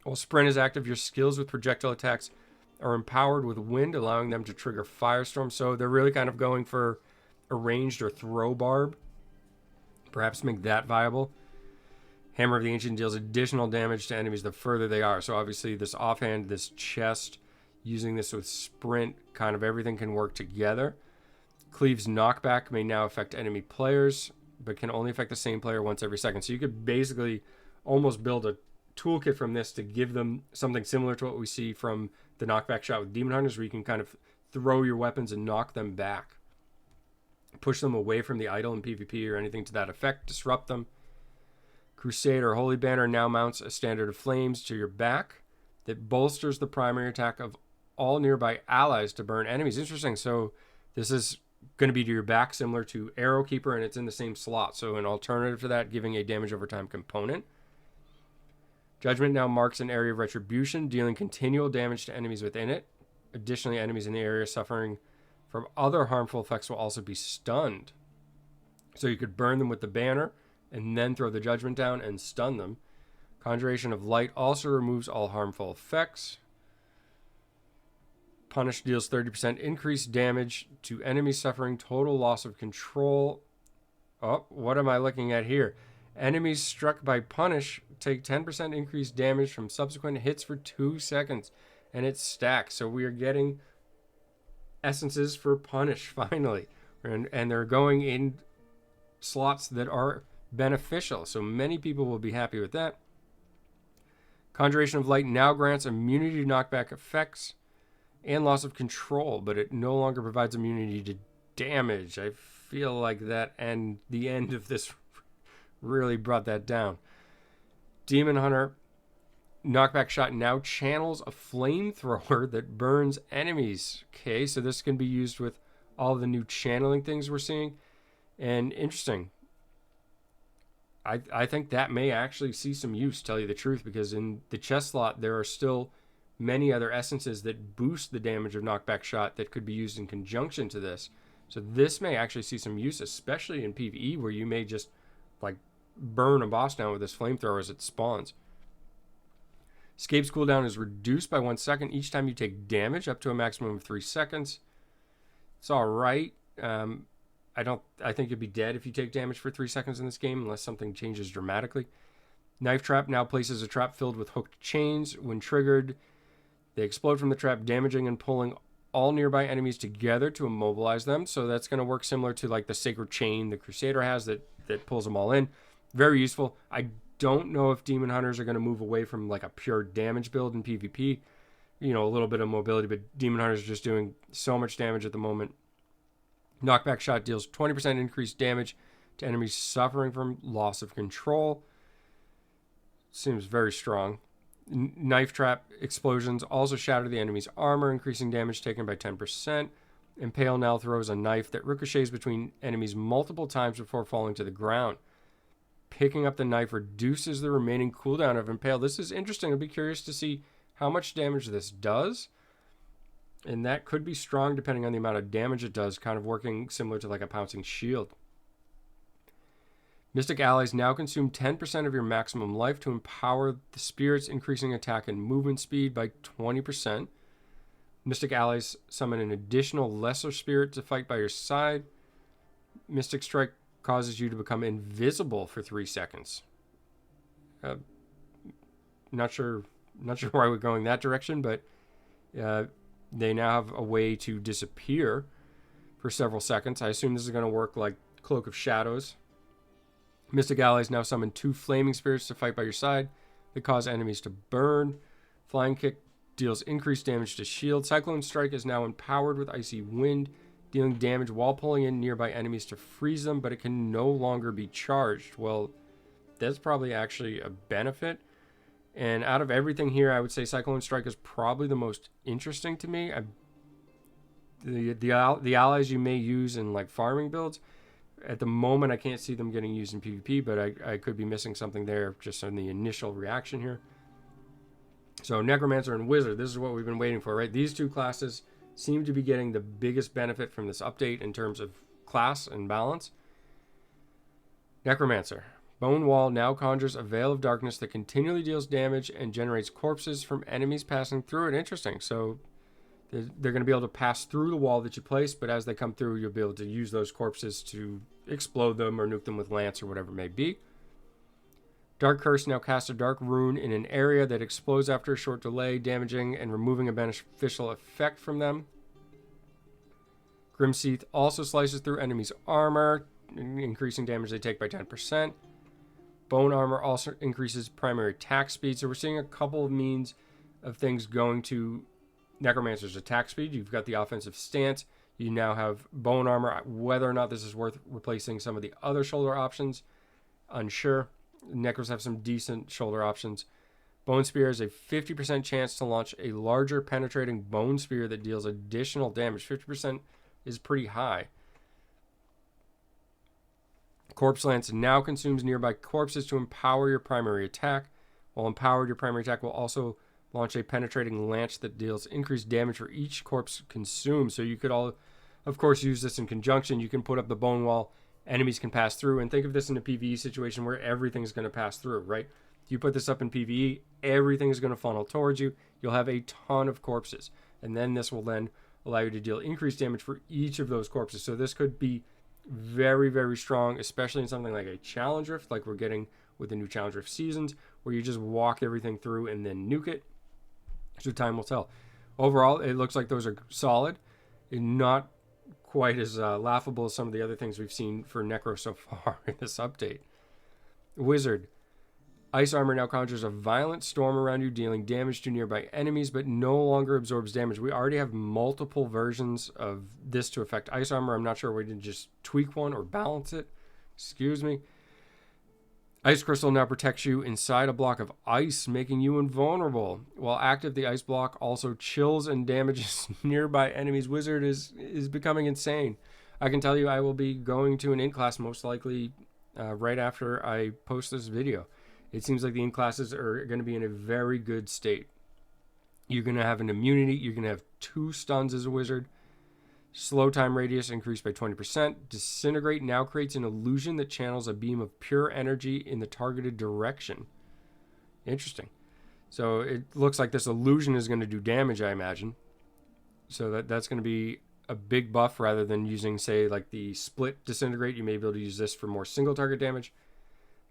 While Sprint is active, your skills with projectile attacks are empowered with wind, allowing them to trigger Firestorm. So they're really kind of going for a ranged or throw barb. Perhaps make that viable. Hammer of the Ancient deals additional damage to enemies the further they are. So obviously this offhand, this chest, using this with Sprint, kind of everything can work together. Cleave's knockback may now affect enemy players, but can only affect the same player once every second. So you could basically almost build a toolkit from this to give them something similar to what we see from the knockback shot with Demon Hunters, where you can kind of throw your weapons and knock them back. Push them away from the idol in PvP or anything to that effect. Disrupt them. Crusade or Holy Banner now mounts a standard of flames to your back that bolsters the primary attack of all nearby allies to burn enemies. Interesting. So this is going to be to your back, similar to Arrow Keeper, and it's in the same slot. So an alternative to that, giving a damage over time component. Judgment now marks an area of retribution, dealing continual damage to enemies within it. Additionally, enemies in the area suffering from other harmful effects will also be stunned. So you could burn them with the banner and then throw the judgment down and stun them. Conjuration of Light also removes all harmful effects. Punish deals 30% increased damage to enemies suffering total loss of control. Oh, what am I looking at here? Enemies struck by Punish take 10% increased damage from subsequent hits for 2 seconds. And it stacks. So we are getting essences for Punish, finally. And they're going in slots that are beneficial. So many people will be happy with that. Conjuration of Light now grants immunity to knockback effects and loss of control, but it no longer provides immunity to damage. I feel like that, and the end of this really brought that down. Demon Hunter knockback shot now channels a flamethrower that burns enemies. Okay, so this can be used with all the new channeling things we're seeing. And interesting. I think that may actually see some use, tell you the truth, because in the chest slot there are still many other essences that boost the damage of knockback shot that could be used in conjunction to this. So this may actually see some use, especially in PvE, where you may just like burn a boss down with this flamethrower as it spawns. Escape's cooldown is reduced by 1 second each time you take damage, up to a maximum of 3 seconds. It's all right. I think you'll be dead if you take damage for 3 seconds in this game, unless something changes dramatically. Knife Trap now places a trap filled with hooked chains. When triggered, they explode from the trap, damaging and pulling all nearby enemies together to immobilize them. So that's going to work similar to like the Sacred Chain the Crusader has that pulls them all in. Very useful. I don't know if Demon Hunters are going to move away from like a pure damage build in PvP. A little bit of mobility, but Demon Hunters are just doing so much damage at the moment. Knockback shot deals 20% increased damage to enemies suffering from loss of control. Seems very strong. Knife Trap explosions also shatter the enemy's armor, increasing damage taken by 10%. Impale now throws a knife that ricochets between enemies multiple times before falling to the ground. Picking up the knife reduces the remaining cooldown of Impale. This is interesting. I'll be curious to see how much damage this does. And that could be strong depending on the amount of damage it does, kind of working similar to like a pouncing shield. Mystic allies now consume 10% of your maximum life to empower the spirits, increasing attack and movement speed by 20%. Mystic allies summon an additional lesser spirit to fight by your side. Mystic Strike causes you to become invisible for 3 seconds. Not sure why we're going that direction, but they now have a way to disappear for several seconds. I assume this is going to work like Cloak of Shadows. Mystic allies now summon 2 flaming spirits to fight by your side that cause enemies to burn. Flying Kick deals increased damage to shield. Cyclone Strike is now empowered with Icy Wind, dealing damage while pulling in nearby enemies to freeze them, but it can no longer be charged. Well, that's probably actually a benefit. And out of everything here, I would say Cyclone Strike is probably the most interesting to me. The allies you may use in like farming builds, at the moment I can't see them getting used in PvP, but I could be missing something there just in the initial reaction here. So Necromancer and Wizard, this is what we've been waiting for, right? These two classes seem to be getting the biggest benefit from this update in terms of class and balance. Necromancer. Bone Wall now conjures a veil of darkness that continually deals damage and generates corpses from enemies passing through it. Interesting. So they're going to be able to pass through the wall that you place, but as they come through, you'll be able to use those corpses to explode them or nuke them with lance or whatever it may be. Dark Curse now casts a dark rune in an area that explodes after a short delay, damaging and removing a beneficial effect from them. Grimseath also slices through enemies' armor, increasing damage they take by 10%. Bone Armor also increases primary attack speed. So we're seeing a couple of means of things going to Necromancer's attack speed. You've got the offensive stance. You now have Bone Armor. Whether or not this is worth replacing some of the other shoulder options, unsure. Necros have some decent shoulder options. Bone Spear has a 50% chance to launch a larger penetrating bone spear that deals additional damage. 50% is pretty high. Corpse Lance now consumes nearby corpses to empower your primary attack. While empowered, your primary attack will also launch a penetrating lance that deals increased damage for each corpse consumed. So you could all, of course, use this in conjunction. You can put up the bone wall, enemies can pass through, and think of this in a PvE situation where everything's going to pass through, right? If you put this up in PvE, everything is going to funnel towards you. You'll have a ton of corpses, and then this will then allow you to deal increased damage for each of those corpses. So this could be very, very strong, especially in something like a Challenge Rift, like we're getting with the new Challenge Rift seasons, where you just walk everything through and then nuke it. So time will tell. Overall, it looks like those are solid and not quite as laughable as some of the other things we've seen for Necro so far in this update. Wizard. Ice armor now conjures a violent storm around you, dealing damage to nearby enemies, but no longer absorbs damage. We already have multiple versions of this to affect ice armor. I'm not sure we didn't just tweak one or balance it. Excuse me. Ice crystal now protects you inside a block of ice, making you invulnerable. While active, the ice block also chills and damages nearby enemies. Wizard is becoming insane. I can tell you I will be going to an int class most likely right after I post this video. It seems like the int classes are going to be in a very good state. You're going to have an immunity. You're going to have 2 stuns as a wizard. Slow time radius increased by 20%. Disintegrate now creates an illusion that channels a beam of pure energy in the targeted direction. Interesting. So it looks like this illusion is going to do damage, I imagine. So that's going to be a big buff rather than using, say, like the split disintegrate. You may be able to use this for more single target damage.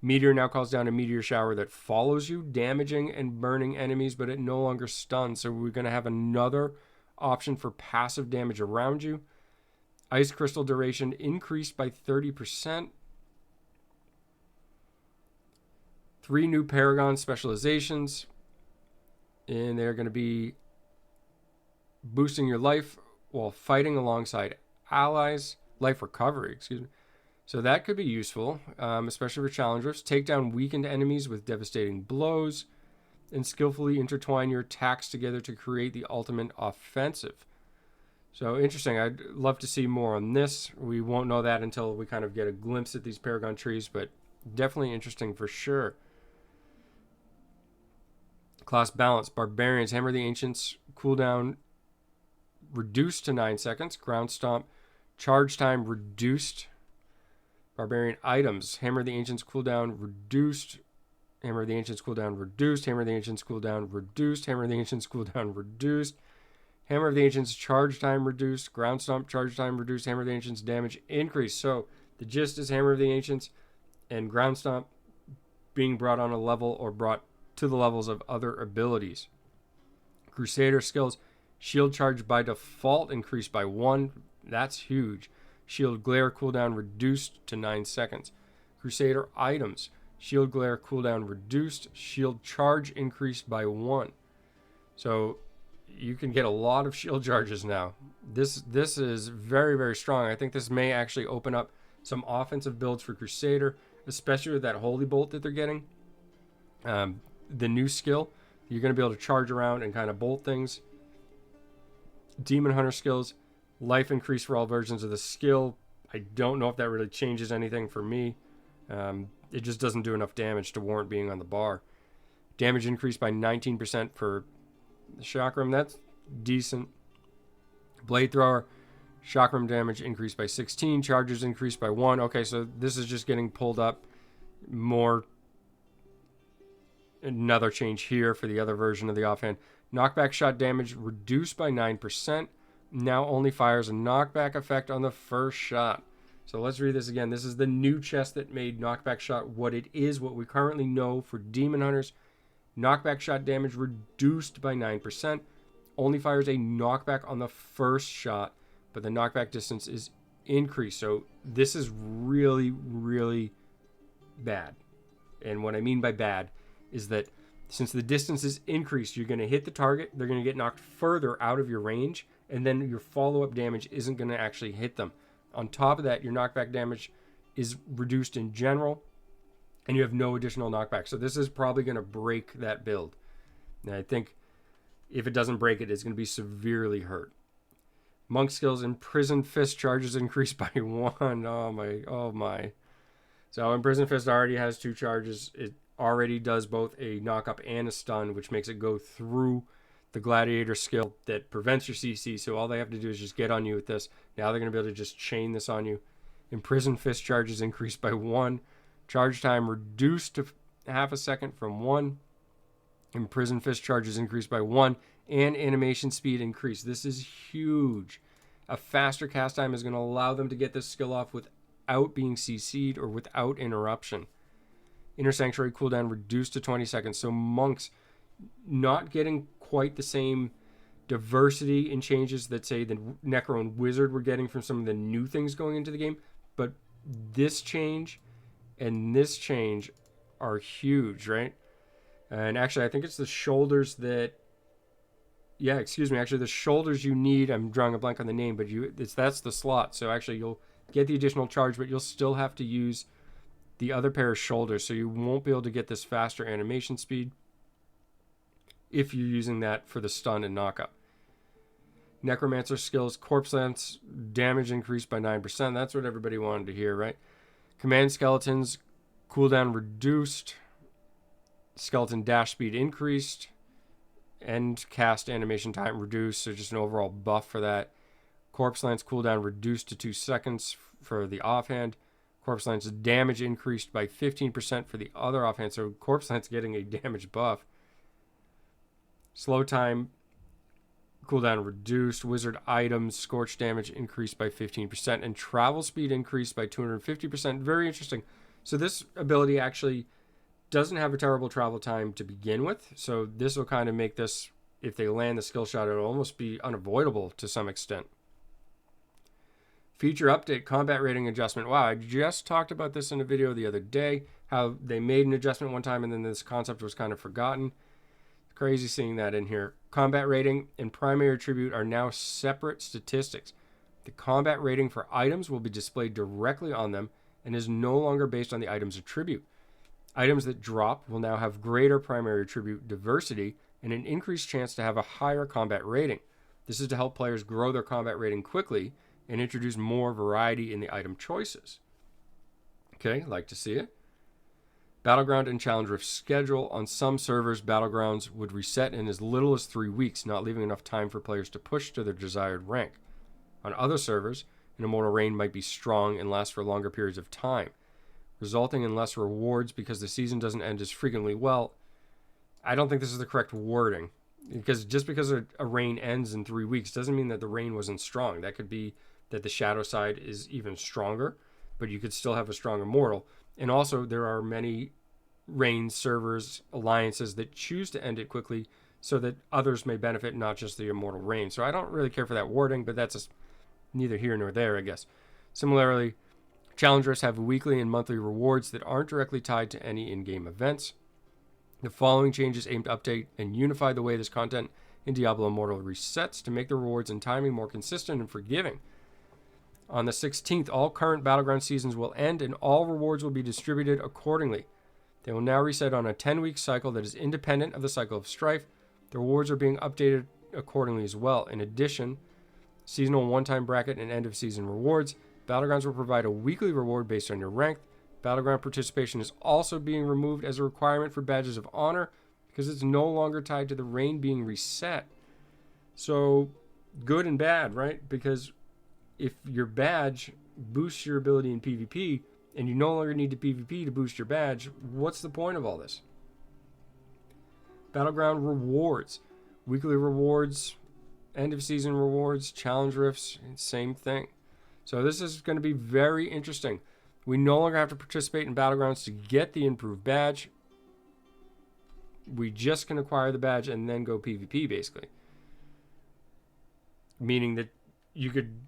Meteor now calls down a meteor shower that follows you, damaging and burning enemies, but it no longer stuns. So we're going to have another option for passive damage around you. Ice crystal duration increased by 30%. 3 new Paragon specializations. And they're going to be boosting your life while fighting alongside allies. Life recovery, excuse me. So that could be useful, especially for challengers. Take down weakened enemies with devastating blows, and skillfully intertwine your attacks together to create the ultimate offensive. So interesting. I'd love to see more on this. We won't know that until we kind of get a glimpse at these Paragon trees, but definitely interesting for sure. Class balance. Barbarians, Hammer the Ancients, cooldown reduced to 9 seconds. Ground Stomp, charge time reduced. Barbarian items. Hammer the Ancients cooldown reduced. Hammer the Ancients cooldown reduced. Hammer the Ancients cooldown reduced. Hammer the Ancients cooldown reduced. Hammer of the Ancients charge time reduced. Ground Stomp charge time reduced. Hammer of the Ancients damage increased. So the gist is Hammer of the Ancients and Ground Stomp being brought on a level or brought to the levels of other abilities. Crusader skills. Shield charge by default increased by 1. That's huge. Shield glare cooldown reduced to 9 seconds. Crusader items. Shield glare cooldown reduced. Shield charge increased by 1. So you can get a lot of shield charges now. This is very, very strong. I think this may actually open up some offensive builds for Crusader, especially with that Holy Bolt that they're getting. The new skill, you're going to be able to charge around and kind of bolt things. Demon Hunter skills. Life increase for all versions of the skill. I don't know if that really changes anything for me. It just doesn't do enough damage to warrant being on the bar. Damage increased by 19% for the Chakram. That's decent. Blade Thrower. Chakram damage increased by 16. Charges increased by 1. Okay, so this is just getting pulled up more. Another change here for the other version of the offhand. Knockback shot damage reduced by 9%. Now only fires a knockback effect on the first shot. So let's read this again. This is the new chest that made knockback shot what it is, what we currently know for Demon Hunters. Knockback shot damage reduced by 9%. Only fires a knockback on the first shot, but the knockback distance is increased. So this is really, really bad. And what I mean by bad is that since the distance is increased, you're going to hit the target, they're going to get knocked further out of your range, and then your follow-up damage isn't going to actually hit them. On top of that, your knockback damage is reduced in general, and you have no additional knockback. So this is probably going to break that build. And I think if it doesn't break it, it's going to be severely hurt. Monk skills. Imprisoned Fist charges increased by 1. Oh my. So Imprisoned Fist already has 2 charges. It already does both a knock-up and a stun, which makes it go through the Gladiator skill that prevents your CC. So all they have to do is just get on you with this. Now they're going to be able to just chain this on you. Imprisoned Fist charges increased by 1. Charge time reduced to half a second from 1. Imprisoned Fist charges increased by 1. And animation speed increased. This is huge. A faster cast time is going to allow them to get this skill off without being CC'd or without interruption. Inner Sanctuary cooldown reduced to 20 seconds. So monks not getting quite the same diversity in changes that, say, the Necro and Wizard were getting from some of the new things going into the game. But this change and this change are huge, right? And actually, I think it's the shoulders that, yeah, excuse me, actually the shoulders you need, I'm drawing a blank on the name, but that's the slot. So actually you'll get the additional charge, but you'll still have to use the other pair of shoulders, so you won't be able to get this faster animation speed if you're using that for the stun and knockup. Necromancer skills, corpse lance, damage increased by 9%. That's what everybody wanted to hear, right? Command skeletons, cooldown reduced, skeleton dash speed increased, and cast animation time reduced, so just an overall buff for that. Corpse lance cooldown reduced to 2 seconds for the offhand. Corpse lance damage increased by 15% for the other offhand, so corpse lance getting a damage buff. Slow time cooldown reduced. Wizard items scorch damage increased by 15%, and travel speed increased by 250%. Very interesting. So this ability actually doesn't have a terrible travel time to begin with, so this will kind of make this, if they land the skill shot, it'll almost be unavoidable to some extent. Feature update, combat rating adjustment. Wow, I just talked about this in a video the other day, how they made an adjustment one time and then this concept was kind of forgotten. Crazy seeing that in here. Combat rating and primary attribute are now separate statistics. The combat rating for items will be displayed directly on them and is no longer based on the item's attribute. Items that drop will now have greater primary attribute diversity and an increased chance to have a higher combat rating. This is to help players grow their combat rating quickly and introduce more variety in the item choices. Okay, like to see it. Battleground and Challenge Rift schedule. On some servers, Battlegrounds would reset in as little as 3 weeks, not leaving enough time for players to push to their desired rank. On other servers, an Immortal Reign might be strong and last for longer periods of time, resulting in less rewards because the season doesn't end as frequently. Well, I don't think this is the correct wording, because just because a reign ends in 3 weeks doesn't mean that the reign wasn't strong. That could be that the shadow side is even stronger, but you could still have a strong Immortal. And also, there are many reign servers, alliances that choose to end it quickly so that others may benefit, not just the Immortal Reign. So I don't really care for that wording, but that's neither here nor there, I guess. Similarly, challengers have weekly and monthly rewards that aren't directly tied to any in-game events. The following changes aim to update and unify the way this content in Diablo Immortal resets to make the rewards and timing more consistent and forgiving. On the 16th, all current Battleground seasons will end and all rewards will be distributed accordingly. They will now reset on a 10-week cycle that is independent of the cycle of Strife. The rewards are being updated accordingly as well. In addition, seasonal one-time bracket and end-of-season rewards. Battlegrounds will provide a weekly reward based on your rank. Battleground participation is also being removed as a requirement for badges of honor because it's no longer tied to the reign being reset. So, good and bad, right? Because if your badge boosts your ability in PvP and you no longer need to PvP to boost your badge, what's the point of all this? Battleground rewards. Weekly rewards, end of season rewards, challenge rifts, same thing. So this is going to be very interesting. We no longer have to participate in Battlegrounds to get the improved badge. We just can acquire the badge and then go PvP, basically. Meaning that you could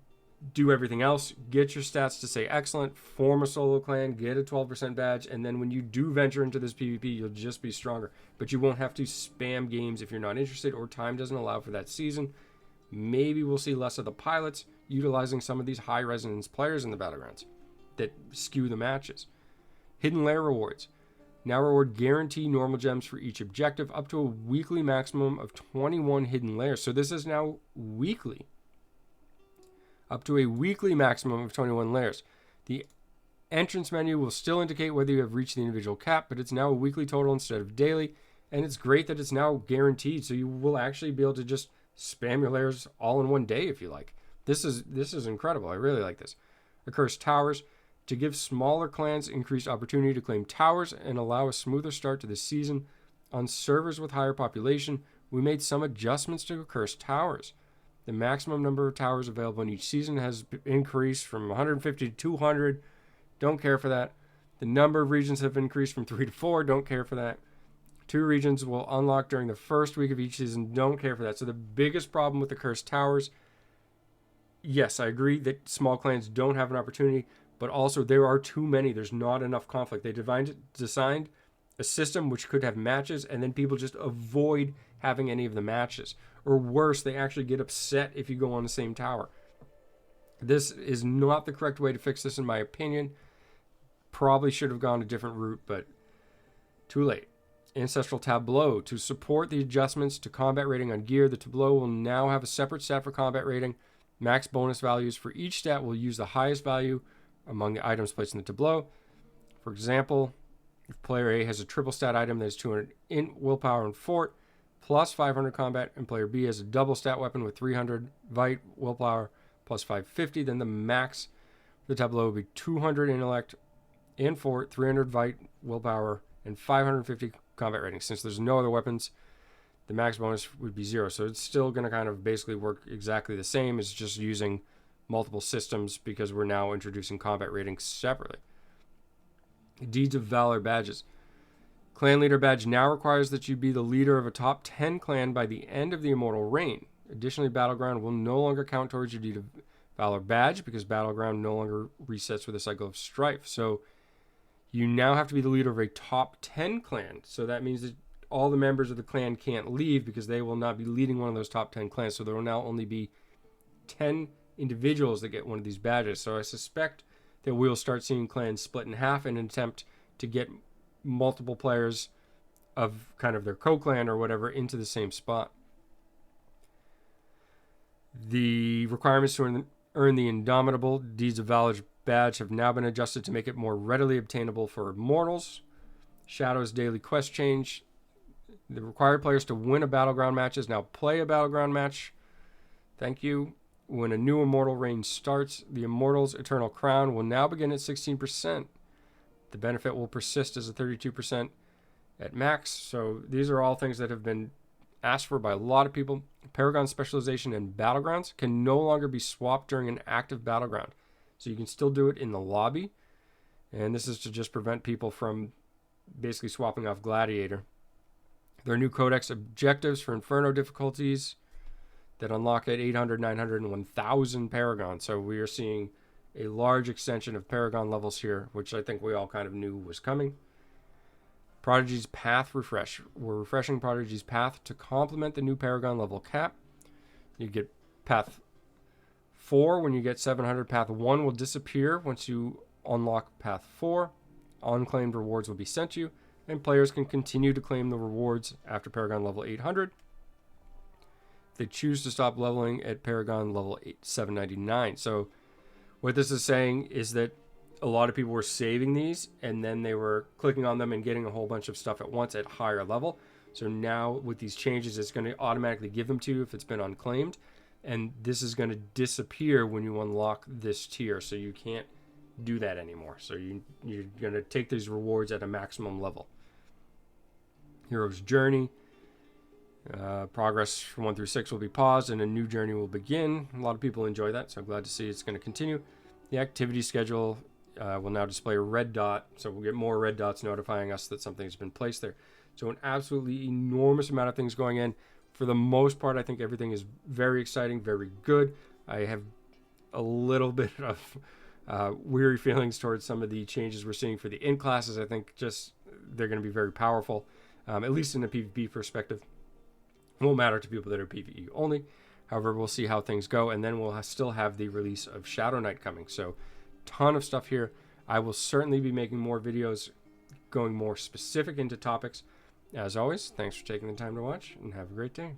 do everything else, get your stats to say excellent, form a solo clan, get a 12% badge, and then when you do venture into this PvP, you'll just be stronger. But you won't have to spam games if you're not interested or time doesn't allow for that season. Maybe we'll see less of the pilots utilizing some of these high resonance players in the Battlegrounds that skew the matches. Hidden Lair rewards. Now reward guarantee normal gems for each objective up to a weekly maximum of 21 hidden lairs. So this is now weekly. Up to a weekly maximum of 21 lairs. The entrance menu will still indicate whether you have reached the individual cap, but it's now a weekly total instead of daily. And it's great that it's now guaranteed, so you will actually be able to just spam your lairs all in one day if you like. This is incredible. I really like this. Accursed Towers. To give smaller clans increased opportunity to claim towers and allow a smoother start to the season. On servers with higher population, we made some adjustments to Accursed Towers. The maximum number of towers available in each season has increased from 150 to 200. Don't care for that. The number of regions have increased from 3 to 4. Don't care for that. 2 regions will unlock during the first week of each season. Don't care for that. So the biggest problem with the Cursed Towers, yes, I agree that small clans don't have an opportunity, but also there are too many. There's not enough conflict. They designed a system which could have matches, and then people just avoid having any of the matches. Or worse, they actually get upset if you go on the same tower. This is not the correct way to fix this, in my opinion. Probably should have gone a different route, but too late. Ancestral Tableau. To support the adjustments to combat rating on gear, the tableau will now have a separate stat for combat rating. Max bonus values for each stat will use the highest value among the items placed in the tableau. For example, if player A has a triple stat item that is 200 int, willpower, and fort, plus 500 combat, and player B has a double stat weapon with 300 vite, willpower, plus 550, then the max for the tableau will be 200 intellect and fort, 300 vite, willpower, and 550 combat rating. Since there's no other weapons, the max bonus would be 0. So it's still going to kind of basically work exactly the same. It's just using multiple systems because we're now introducing combat ratings separately. Deeds of Valor badges. Clan leader badge now requires that you be the leader of a top 10 clan by the end of the Immortal reign. Additionally, Battleground will no longer count towards your Deed of Valor badge because Battleground no longer resets with a cycle of strife. So you now have to be the leader of a top 10 clan. So that means that all the members of the clan can't leave because they will not be leading one of those top 10 clans. So there will now only be 10 individuals that get one of these badges. So I suspect that we'll start seeing clans split in half in an attempt to get multiple players of kind of their co-clan or whatever into the same spot. The requirements to earn the Indomitable Deeds of Valor badge have now been adjusted to make it more readily obtainable for Immortals. Shadow's daily quest change. The required players to win a Battleground match is now play a Battleground match. Thank you. When a new Immortal reign starts, the Immortal's Eternal Crown will now begin at 16%. The benefit will persist as a 32% at max. So these are all things that have been asked for by a lot of people. Paragon specialization and Battlegrounds can no longer be swapped during an active Battleground. So you can still do it in the lobby. And this is to just prevent people from basically swapping off Gladiator. There are new codex objectives for Inferno difficulties that unlock at 800, 900, and 1000 Paragon. So we are seeing a large extension of Paragon levels here, which I think we all kind of knew was coming. Prodigy's Path refresh. We're refreshing Prodigy's Path to complement the new Paragon level cap. You get Path 4 when you get 700. Path 1 will disappear once you unlock Path 4. Unclaimed rewards will be sent to you, and players can continue to claim the rewards after Paragon level 800. If they choose to stop leveling at Paragon level 799. So what this is saying is that a lot of people were saving these and then they were clicking on them and getting a whole bunch of stuff at once at higher level. So now with these changes, it's going to automatically give them to you if it's been unclaimed. And this is going to disappear when you unlock this tier. So you can't do that anymore. So you're going to take these rewards at a maximum level. Hero's Journey. Progress from 1 through 6 will be paused and a new journey will begin. A lot of people enjoy that, so I'm glad to see it's going to continue. The activity schedule will now display a red dot, so we'll get more red dots notifying us that something's been placed there. So an absolutely enormous amount of things going in. For the most part, I think everything is very exciting, very good. I have a little bit of weary feelings towards some of the changes we're seeing for the int classes. I think just they're going to be very powerful, at least in a PvP perspective. It won't matter to people that are PvE only. However, we'll see how things go, and then we'll still have the release of Shadow Knight coming. So, ton of stuff here. I will certainly be making more videos going more specific into topics. As always, thanks for taking the time to watch, and have a great day.